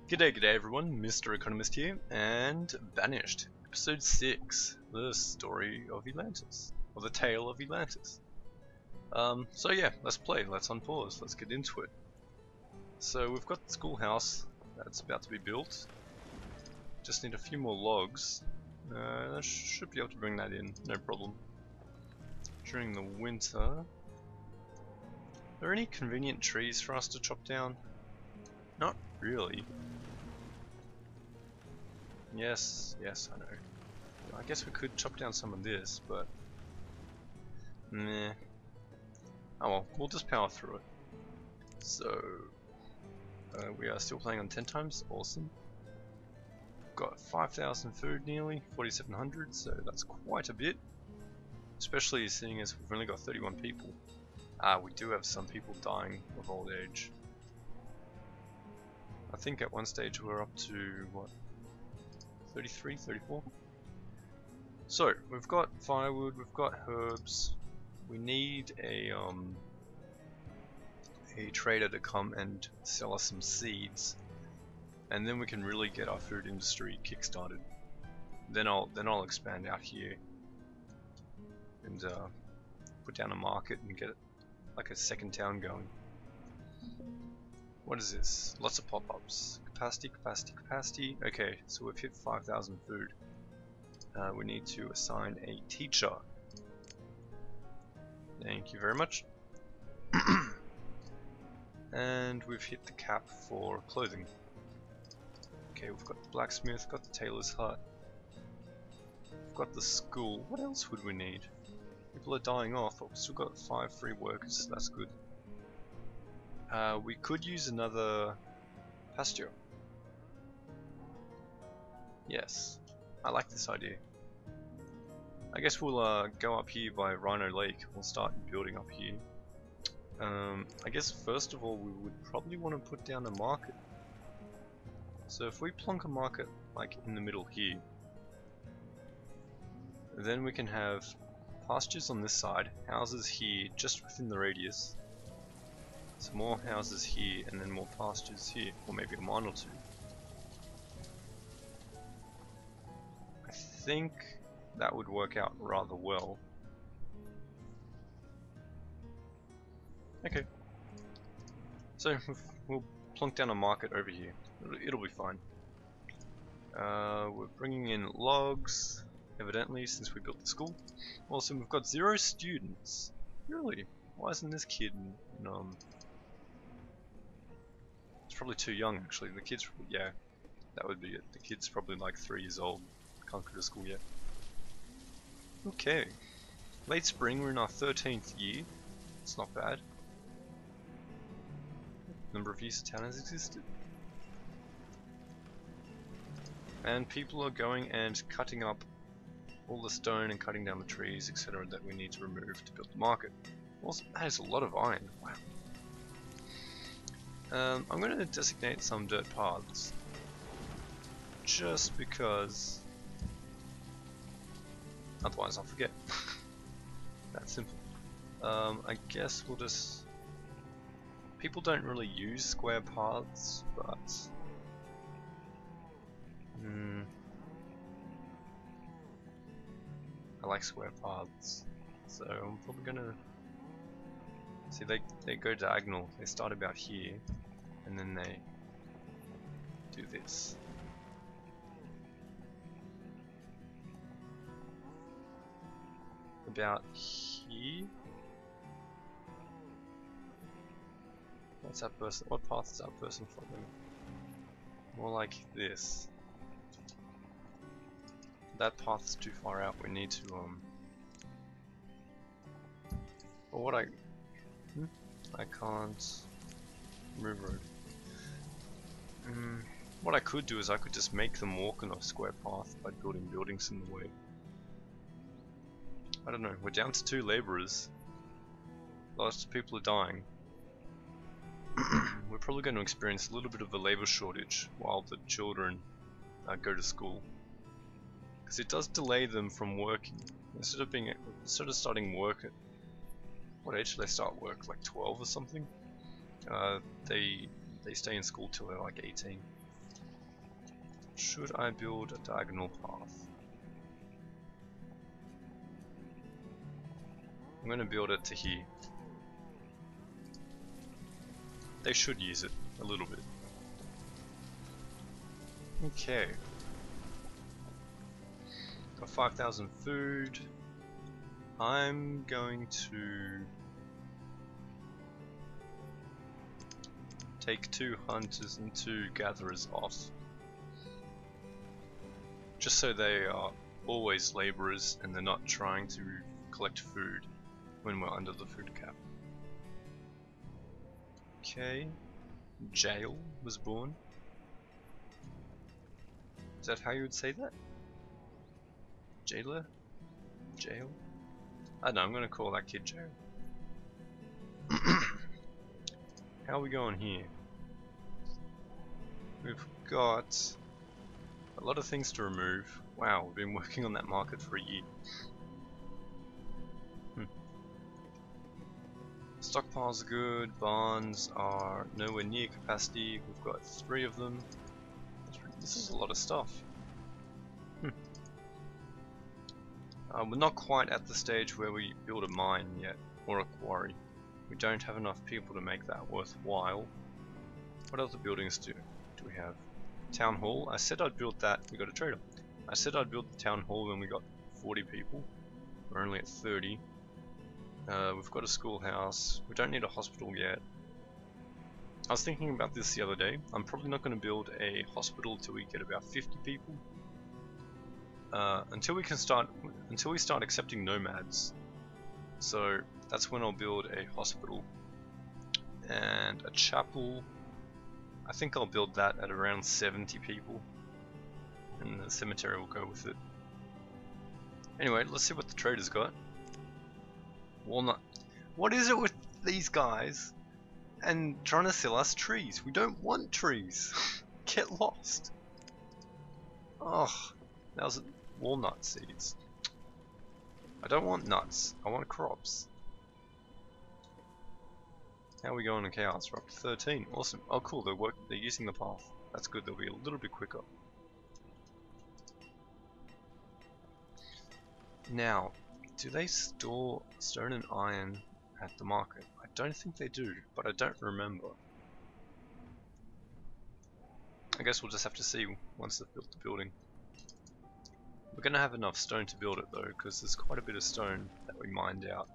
G'day everyone, MrEconomist here, and Banished, episode 6, the story of Elantis, or the tale of Elantis. So yeah, let's play, let's unpause, let's get into it. So we've got the schoolhouse that's about to be built, just need a few more logs. I should be able to bring that in, no problem. During the winter, are there any convenient trees for us to chop down? Not really. Yes, I know. I guess we could chop down some of this, but meh. Oh well, we'll just power through it. So we are still playing on 10 times, awesome. Got 5,000 food nearly, 4,700, so that's quite a bit. Especially seeing as we've only got 31 people. We do have some people dying of old age. I think at one stage we're up to, what, 33, 34? So, we've got firewood, we've got herbs. We need a trader to come and sell us some seeds. And then we can really get our food industry kick-started. Then I'll expand out here and put down a market and get like a second town going. What is this? Lots of pop-ups. Capacity. Okay, so we've hit 5,000 food. We need to assign a teacher. Thank you very much. And we've hit the cap for clothing. Okay, we've got the blacksmith, got the tailor's hut. We've got the school. What else would we need? People are dying off, but we've still got 5 free workers, so that's good. We could use another pasture. Yes, I like this idea. I guess we'll go up here by Rhino Lake. We'll start building up here. I guess first of all we would probably want to put down a market. So if we plonk a market like in the middle here, then we can have pastures on this side, houses here just within the radius. Some more houses here and then more pastures here, or maybe a mine or two. I think that would work out rather well. Okay, so we'll plonk down a market over here. It'll be fine. We're bringing in logs, evidently, since we built the school. Awesome, we've got 0 students. Really? Why isn't this kid in it's probably too young actually. The kid's, yeah, that would be it. The kid's probably like 3 years old. Can't go to school yet. Okay. Late spring, we're in our 13th year. It's not bad. Number of years the town has existed. And people are going and cutting up all the stone and cutting down the trees, etc. that we need to remove to build the market. Also, that is a lot of iron. Wow. I'm going to designate some dirt paths. Just because otherwise I'll forget. That's simple. I guess we'll just... People don't really use square paths, but... I like square paths. So I'm probably gonna... See, they go diagonal. They start about here, and then they do this. About here. What's that person? What path is that person following? More like this. That path's too far out. We need to Or what I can't remove road. What I could do is I could just make them walk on a square path by building buildings in the way. I don't know, we're down to 2 labourers. Lots of people are dying. We're probably going to experience a little bit of a labour shortage while the children go to school. Because it does delay them from working. Instead of starting work at... What age do they start work? Like 12 or something? They stay in school till they're like 18. Should I build a diagonal path? I'm going to build it to here. They should use it a little bit. Okay. Got 5,000 food. I'm going to take 2 hunters and 2 gatherers off. Just so they are always laborers and they're not trying to collect food when we're under the food cap. Okay. Jail was born. Is that how you would say that? Jailer? Jail? I don't know, I'm gonna call that kid Jail. How are we going here? We've got a lot of things to remove. Wow, we've been working on that market for a year. Stockpiles are good, barns are nowhere near capacity, we've got 3 of them. This is a lot of stuff. We're not quite at the stage where we build a mine yet, or a quarry. We don't have enough people to make that worthwhile. What other buildings do we have? Town hall. I said I'd build that. We got a trader. I said I'd build the town hall when we got 40 people. We're only at 30. We've got a schoolhouse. We don't need a hospital yet. I was thinking about this the other day. I'm probably not going to build a hospital till we get about 50 people. Until we start accepting nomads. So that's when I'll build a hospital and a chapel. I think I'll build that at around 70 people, and the cemetery will go with it. Anyway, let's see what the trader's got. Walnut. What is it with these guys and trying to sell us trees? We don't want trees. Get lost. Oh, that was walnut seeds. I don't want nuts. I want crops. How are we going in chaos? We're up to 13. Awesome. Oh, cool. They're using the path. That's good. They'll be a little bit quicker. Now, do they store stone and iron at the market? I don't think they do, but I don't remember. I guess we'll just have to see once they've built the building. We're going to have enough stone to build it though, because there's quite a bit of stone that we mined out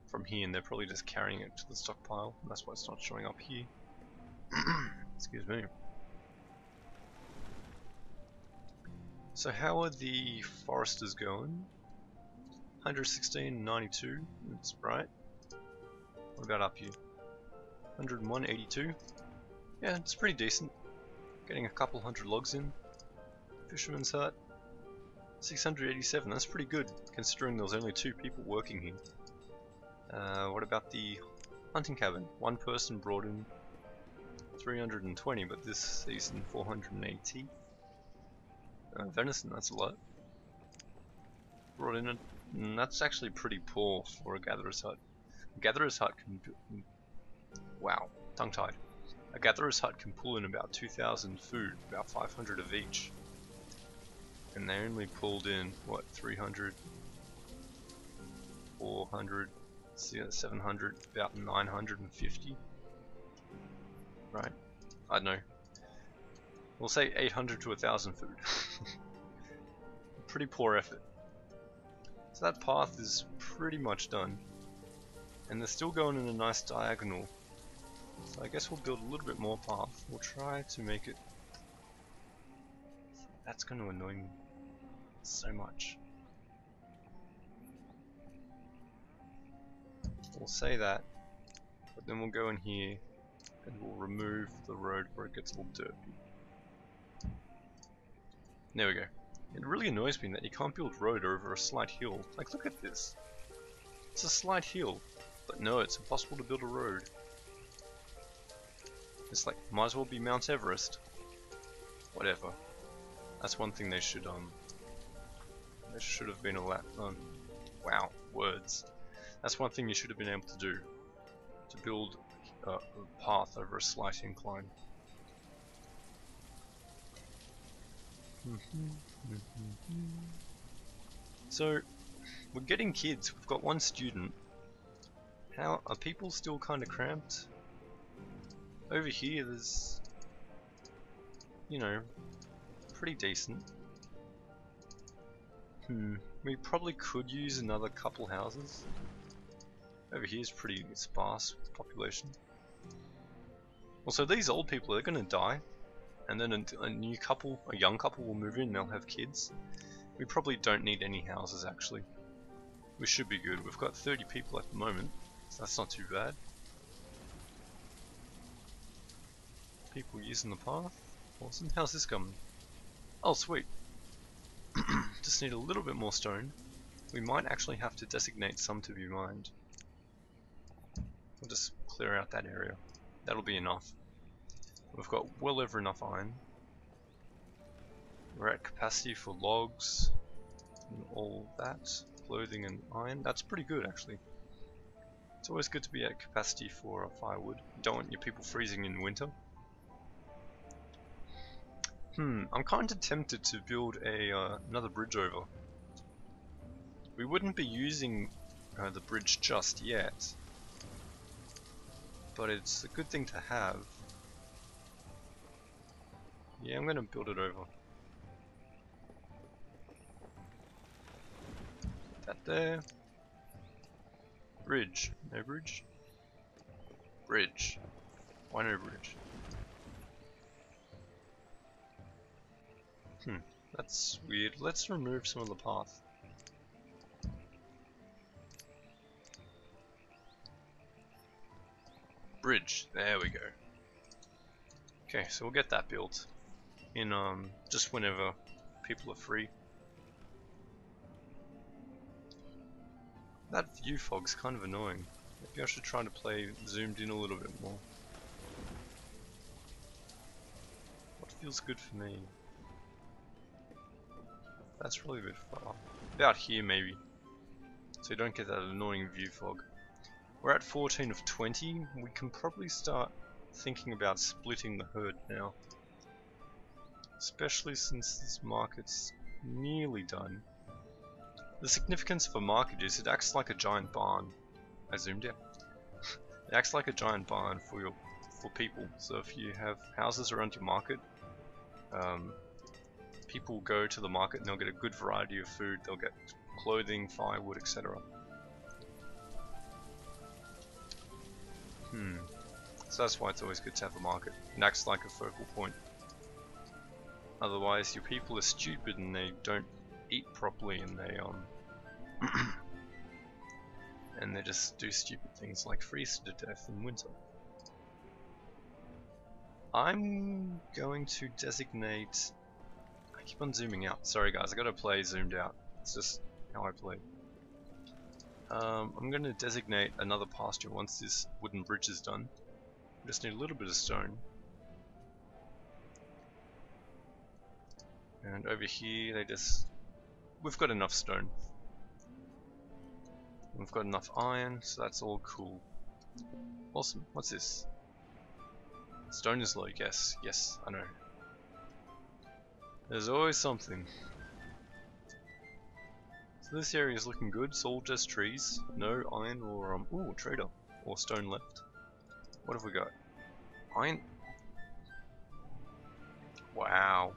from here, and they're probably just carrying it to the stockpile. That's why it's not showing up here. Excuse me. So how are the foresters going? 116, 92, that's right. What about up here? 101, 82. Yeah, it's pretty decent. Getting a couple hundred logs in. Fisherman's hut. 687, that's pretty good, considering there was only 2 people working here. What about the hunting cabin? 1 person brought in 320, but this season 480. Venison, that's a lot. Brought in that's actually pretty poor for a gatherer's hut. A gatherer's hut can wow, tongue-tied. A gatherer's hut can pull in about 2,000 food, about 500 of each. And they only pulled in, what, 300, 400, 700, about 950. Right? I don't know. We'll say 800 to 1,000 food. Pretty poor effort. So that path is pretty much done. And they're still going in a nice diagonal. So I guess we'll build a little bit more path. We'll try to make it... That's going to annoy me so much. We'll say that, but then we'll go in here and we'll remove the road where it gets all dirty. There we go. It really annoys me that you can't build road over a slight hill. Like, look at this. It's a slight hill, but no, it's impossible to build a road. It's like, might as well be Mount Everest. Whatever. That's one thing they should have been allowed. Wow, words. That's one thing you should have been able to do. To build a path over a slight incline. So, we're getting kids. We've got one student. How are people still kind of cramped? Over here, there's, you know, pretty decent. We probably could use another couple houses. Over here is pretty sparse population. Also, these old people, they're gonna die, and then a new couple, a young couple will move in and they'll have kids. We probably don't need any houses actually. We should be good. We've got 30 people at the moment, so that's not too bad. People using the path. Awesome. How's this coming? Oh, sweet. Just need a little bit more stone. We might actually have to designate some to be mined. We'll just clear out that area. That'll be enough. We've got well over enough iron. We're at capacity for logs and all that. Clothing and iron. That's pretty good actually. It's always good to be at capacity for firewood. You don't want your people freezing in winter. I'm kind of tempted to build another bridge over. We wouldn't be using the bridge just yet, but it's a good thing to have. Yeah, I'm gonna build it over. Put that there. Bridge. No bridge? Bridge. Why no bridge? That's weird. Let's remove some of the path. Bridge. There we go. Okay, so we'll get that built in just whenever people are free. That view fog's kind of annoying. Maybe I should try to play zoomed in a little bit more. What feels good for me? That's probably a bit far. About here maybe. So you don't get that annoying view fog. We're at 14 of 20. We can probably start thinking about splitting the herd now. Especially since this market's nearly done. The significance of a market is it acts like a giant barn. I zoomed in. It acts like a giant barn for people. So if you have houses around your market, people go to the market and they'll get a good variety of food. They'll get clothing, firewood, etc. So that's why it's always good to have a market. It acts like a focal point. Otherwise, your people are stupid and they don't eat properly, and they and they just do stupid things like freeze to death in winter. I'm going to designate. I keep on zooming out. Sorry guys, I gotta play zoomed out. It's just how I play. I'm going to designate another pasture once this wooden bridge is done. We just need a little bit of stone. And over here we've got enough stone. We've got enough iron, so that's all cool. Awesome. What's this? Stone is low, yes, I know. There's always something. So this area is looking good. It's all just trees. No iron or ooh, trader or stone left. What have we got? Iron. Wow.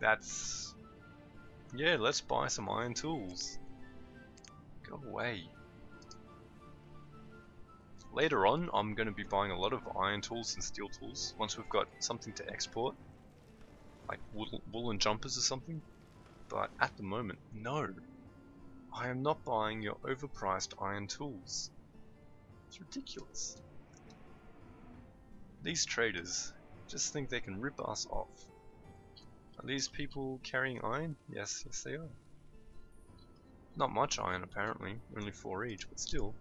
That's yeah. Let's buy some iron tools. Go away. Later on, I'm going to be buying a lot of iron tools and steel tools once we've got something to export, like woolen jumpers or something. But at the moment, no. I am not buying your overpriced iron tools. It's ridiculous. These traders just think they can rip us off. Are these people carrying iron? Yes, they are. Not much iron apparently, only 4 each, but still.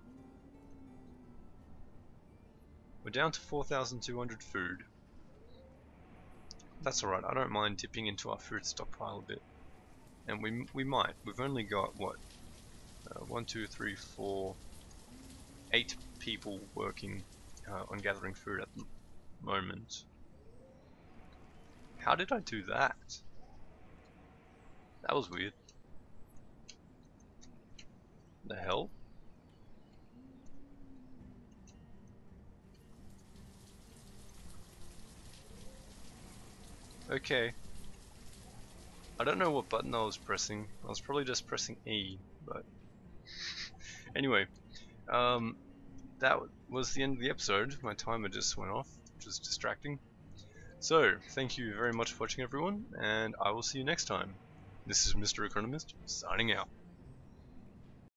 We're down to 4,200 food. That's alright, I don't mind dipping into our food stockpile a bit. And we might. We've only got, what? 1, 2, 3, 4, 8 people working on gathering food at the moment. How did I do that? That was weird. The hell? Okay. I don't know what button I was pressing. I was probably just pressing E, but anyway, that was the end of the episode. My timer just went off, which was distracting. So, thank you very much for watching, everyone, and I will see you next time. This is Mr. Economist, signing out.